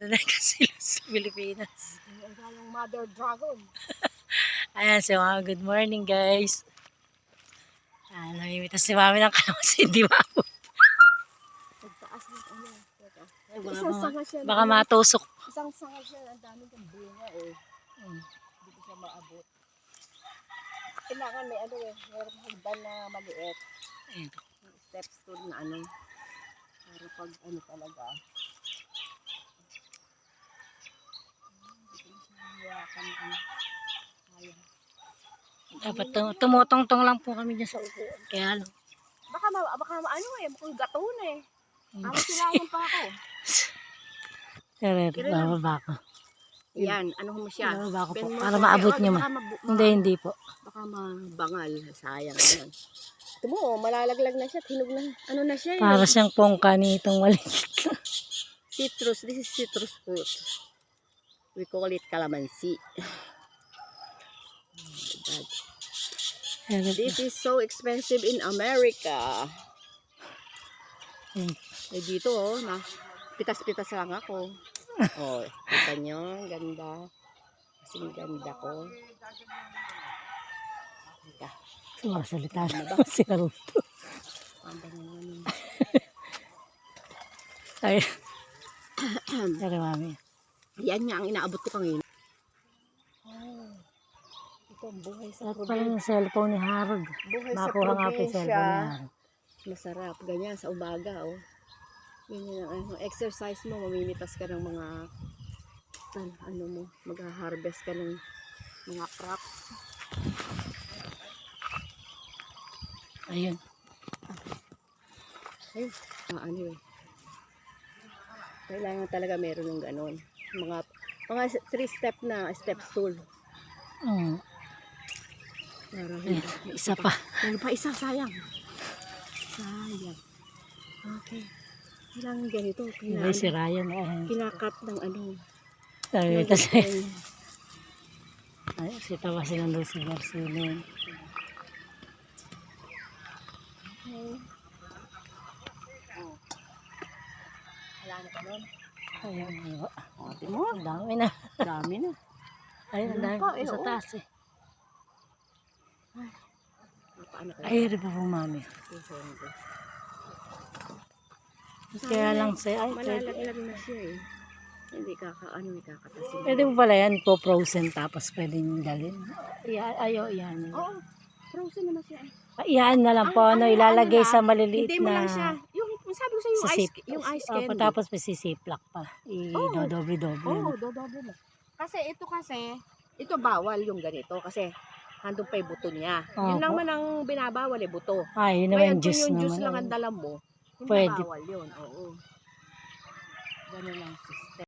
Talaga sila sa Pilipinas. Yung mother dragon. Ayan, so good morning guys. Namimitas si mami ng kalamansi, di ba? Pagtaas ng ano. Ay, Isang sanga siya. Baka matusok. Isang sanga siya. Ang dami ng bunga eh. Hindi ko siya maabot. Kailangan may ano eh. Meron hagdan na maliit. Ayan. Step stool na ano. Para pag ano talaga. Dapat tumutong-tong lang po kami dyan sa upuan. Kaya ano. Baka ano eh. Mukhang gaton eh. Silangan pa ako. Bababa ko. Yan, ano mo siya? Bababa ko po. Para maabot nyo ma. Hindi po. Baka mabangal. Sayang naman. Ito mo, malalaglag na siya. Hinog na. Ano na siya? Para siyang pongka nitong maliit. Citrus. This is citrus fruit. We call it calamansi. This is so expensive in America. Eh dito oh, na pitas-pitas lang ako. Oh, kita nyo, ganda. Kasing ganda ko. Sumasalita na si Naruto. Ay. Pero mami. Yan nga ang inaabot ko pang ngayon. Ito ang buhay sa probinsya. At pala yung cellphone ni Harold. Buhay makuha sa nga po yung cellphone ni Harold. Masarap. Ganyan sa umaga oh. Ganyan ang exercise mo. Mamimitas ka ng mga ano mo. Mag-harvest ka ng mga crops. Ayun. Ayun. Ano eh. Kailangan talaga meron ng ganon. Mga 3-step na step stool. Isa pa. Meron pa isa, sayang. Sayang. Okay. Kailangan ganito. May si Ryan. Kinakat ng ano. Sabi ito siya. Ay, si tawa si nandun si Garcilin. Okay. Wala na pa nun. Ayun, ayun. Ate mo. Ang dami na. Dami na. Ayun, ang dami pa sa taas eh. Ay, rin pa po mami. Kaya lang siya. Malalaglag na siya eh. Hindi kakatasin. Pwede mo pala yan po frozen tapos pwedeng dalhin. Ayaw, yan. Oo, frozen naman siya. Iyaan na lang po, ilalagay sa maliliit na. Hindi mo lang siya. Yung sabi ko sa yung ice candy. Tapos may sisiplak pa. I-dodoble-doble. Oo, dodoble mo. Kasi ito bawal yung ganito kasi handong pa yung buto niya. Yun naman ang binabawal eh, buto. Ay, yun naman yung juice naman. Yung juice lang ang dala mo, hindi bawal yun. Oo. Ganun lang system.